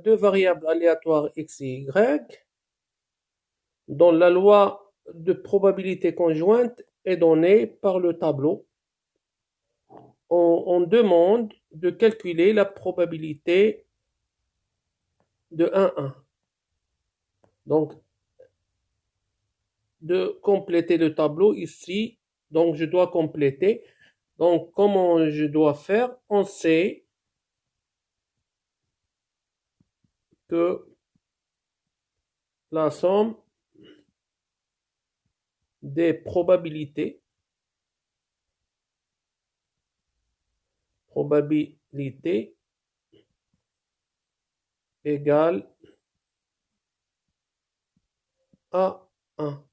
deux variables aléatoires x et y dont la loi de probabilité conjointe est donnée par le tableau. On demande de calculer la probabilité de 1,1. Donc, de compléter le tableau ici. Donc, je dois compléter. Donc, comment je dois faire? On sait que la somme des probabilités égale à 1.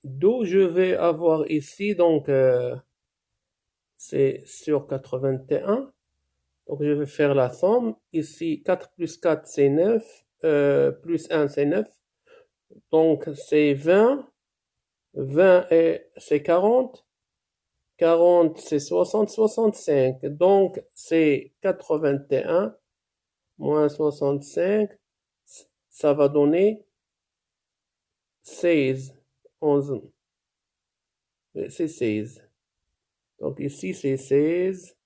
D'où je vais avoir ici, donc c'est sur 81. Donc je vais faire la somme. Ici, 4 plus 4, c'est 9. Plus 1, c'est 9. Donc c'est 20. 20 c'est 40. 40, c'est 60, 65. Donc c'est 81 moins 65. Ça va donner 16. 11. C'est 16. Donc ici, c'est 16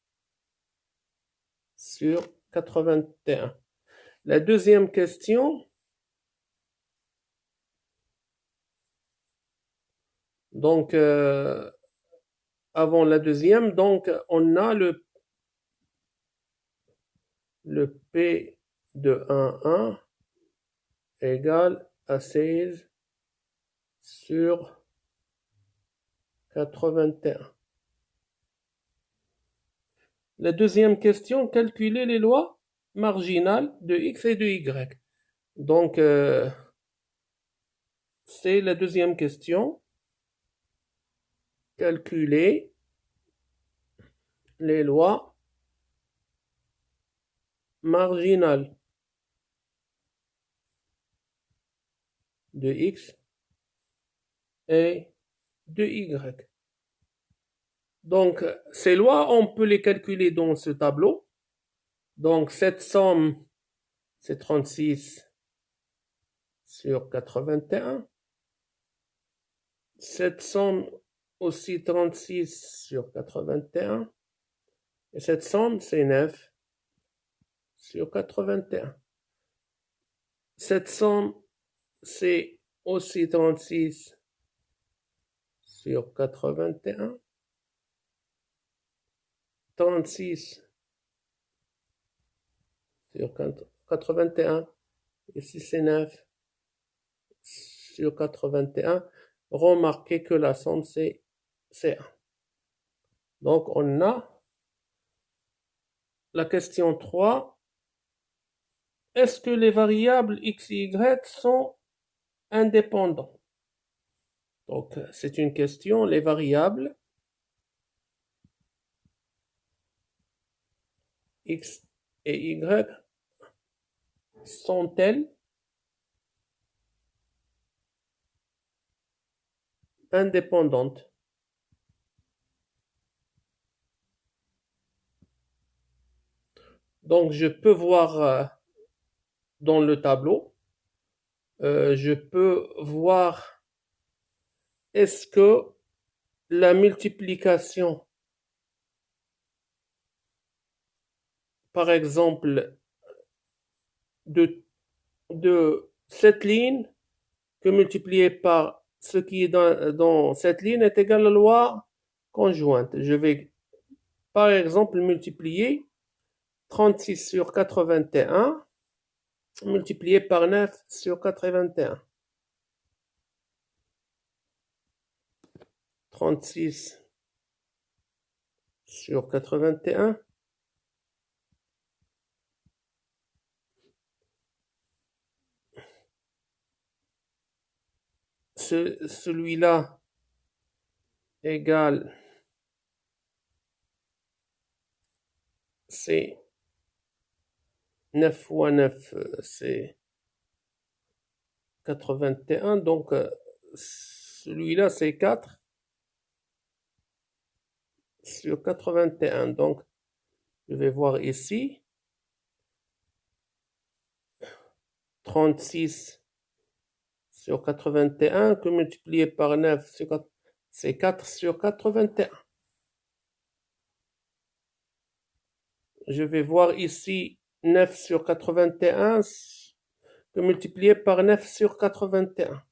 sur 81. La deuxième question. Donc, avant la deuxième, donc on a le P de 1,1 égale à 16 sur 81. La deuxième question, calculer les lois marginales de x et de y. Donc, c'est la deuxième question. Calculer les lois marginales de x et de y. Donc, ces lois, on peut les calculer dans ce tableau. Donc, cette somme, c'est 36 sur 81. Cette somme aussi 36 sur 81. Et cette somme, c'est 9 sur 81. Cette somme, c'est aussi 36 sur 81. 36 sur 81. Ici, c'est 9 sur 81. Remarquez que la somme, c'est 1. Donc, on a la question 3. Est-ce que les variables x et y sont indépendants? Donc, c'est une question. Les variables x et y sont-elles indépendantes? Donc, je peux voir dans le tableau, je peux voir est-ce que la multiplication, par exemple, de cette ligne que multiplié par ce qui est dans cette ligne est égal à la loi conjointe. Je vais, par exemple, multiplier 36 sur 81 multiplié par 9 sur 81. 36 sur 81. Celui-là égale, c'est 9 fois 9, c'est 81. Donc, celui-là, c'est 4 sur 81. Donc, je vais voir ici. 36 sur 81 que multiplié par 9, c'est 4 sur 81. Je vais voir ici 9 sur 81 que multiplié par 9 sur 81.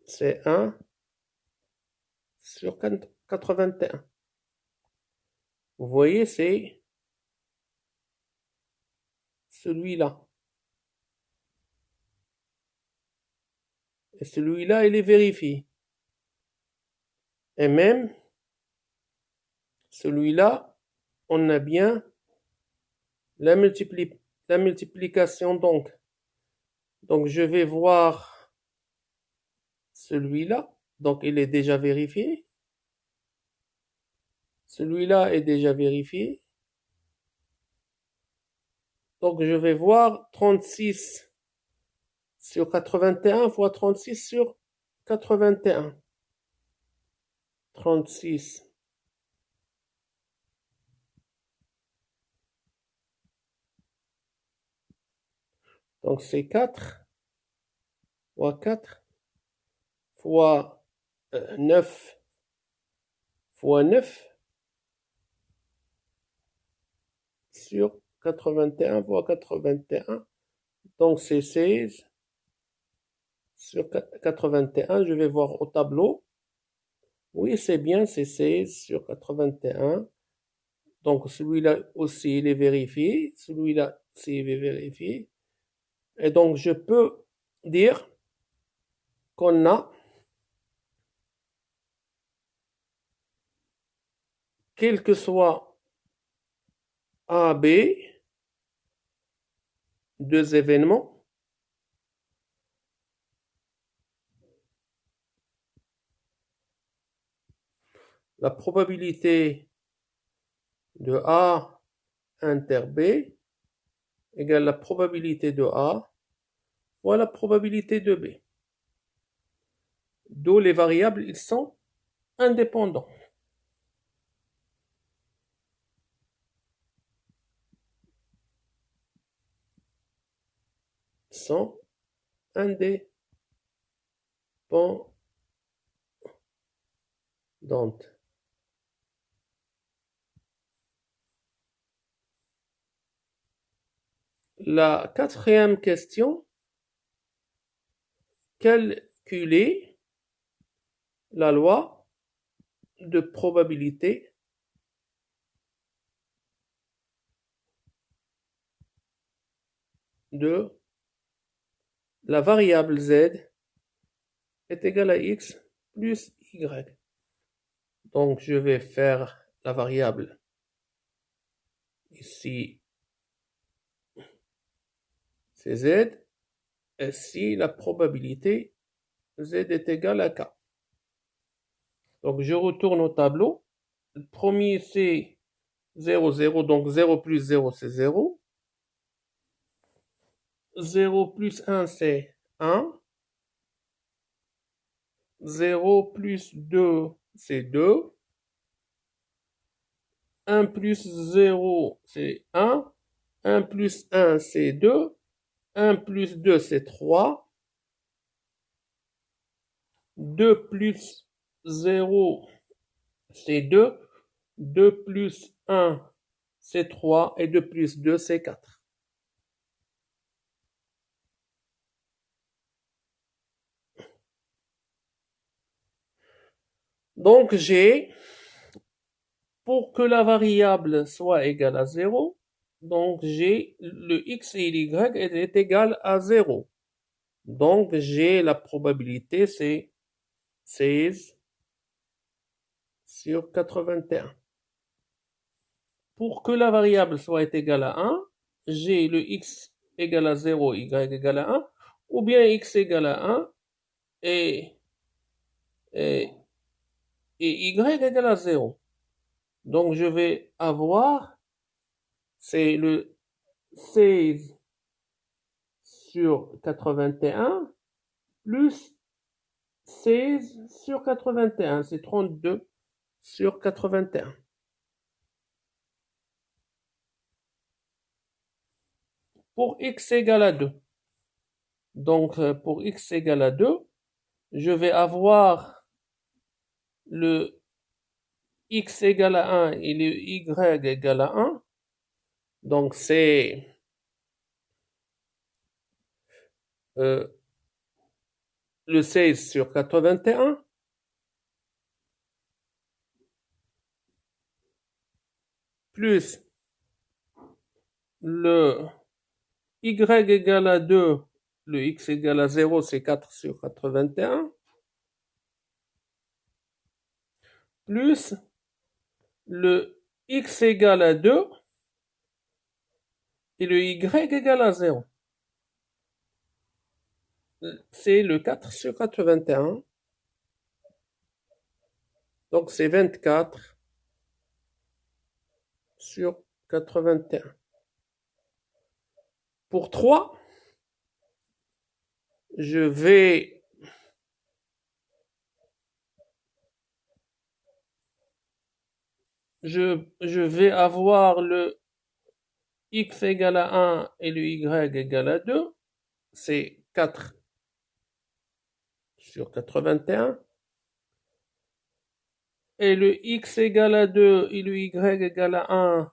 C'est 1 sur 81. Vous voyez, c'est celui-là. Et celui-là, il est vérifié. Et même, celui-là, on a bien la multiplication donc. Donc, je vais voir celui-là. Donc, il est déjà vérifié. Celui-là est déjà vérifié. Donc, je vais voir 36 sur 81 fois 36 sur 81. 36. Donc, c'est 4 fois 4 fois 9 fois 9 sur 81 fois 81. Donc, c'est 16 sur 81. Je vais voir au tableau. Oui, c'est bien, c'est 16 sur 81. Donc, celui-là aussi, il est vérifié. Celui-là aussi, il est vérifié. Et donc, je peux dire qu'on a, quel que soit A, B, deux événements, la probabilité de A inter B égale la probabilité de A fois la probabilité de B. D'où les variables, ils sont indépendants. Sont indépendantes. La quatrième question, calculer la loi de probabilité de la variable z est égale à x plus y. Donc, je vais faire la variable ici, c'est z, et si la probabilité z est égale à k. Donc, je retourne au tableau. Le premier, c'est 0, 0, donc 0 plus 0, c'est 0. 0 plus 1, c'est 1. 0 plus 2, c'est 2. 1 plus 0, c'est 1. 1 plus 1, c'est 2. 1 plus 2, c'est 3. 2 plus 0, c'est 2. 2 plus 1, c'est 3. Et 2 plus 2, c'est 4. Donc, j'ai, pour que la variable soit égale à 0, donc j'ai le x et y est égal à 0. Donc, j'ai la probabilité, c'est 16 sur 81. Pour que la variable soit égale à 1, j'ai le x égale à 0, y égale à 1, ou bien x égale à 1 et et y égale à 0. Donc je vais avoir, c'est le 16 sur 81 plus 16 sur 81, c'est 32 sur 81. Pour x égale à 2. Donc pour x égale à 2, je vais avoir le x égale à 1 et le y égale à 1. Donc c'est le 16 sur 81 plus le y égale à 2, le x égale à 0, c'est 4 sur 81, plus le x égale à 2 et le y égale à 0. C'est le 4 sur 81. Donc c'est 24 sur 81. Pour 3, je vais avoir le x égale à 1 et le y égale à 2. C'est 4 sur 81. Et le x égale à 2 et le y égale à 1,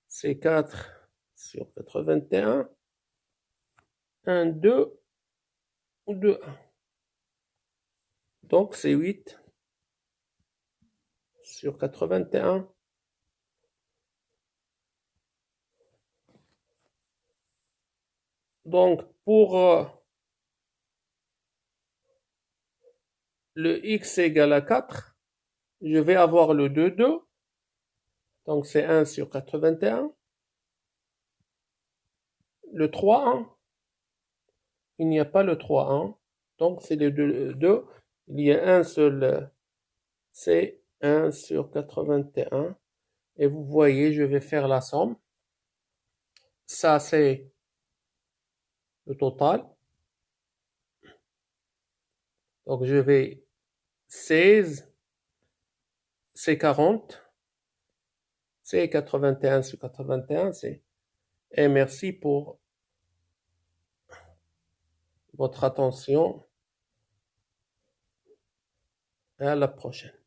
c'est 4 sur 81. 1, 2 ou 2, 1. Donc c'est 8 sur 81. Donc pour le x égale à 4, je vais avoir le 2, 2. Donc c'est 1 sur 81. Le 3, 1. Il n'y a pas le 3, 1. Donc c'est le 2, 2. Il y a un seul, c'est 1 sur 81. Et vous voyez, je vais faire la somme. Ça, c'est le total. Donc je vais 16, c'est 40. C'est 81 sur 81. Et merci pour votre attention. Et à la prochaine.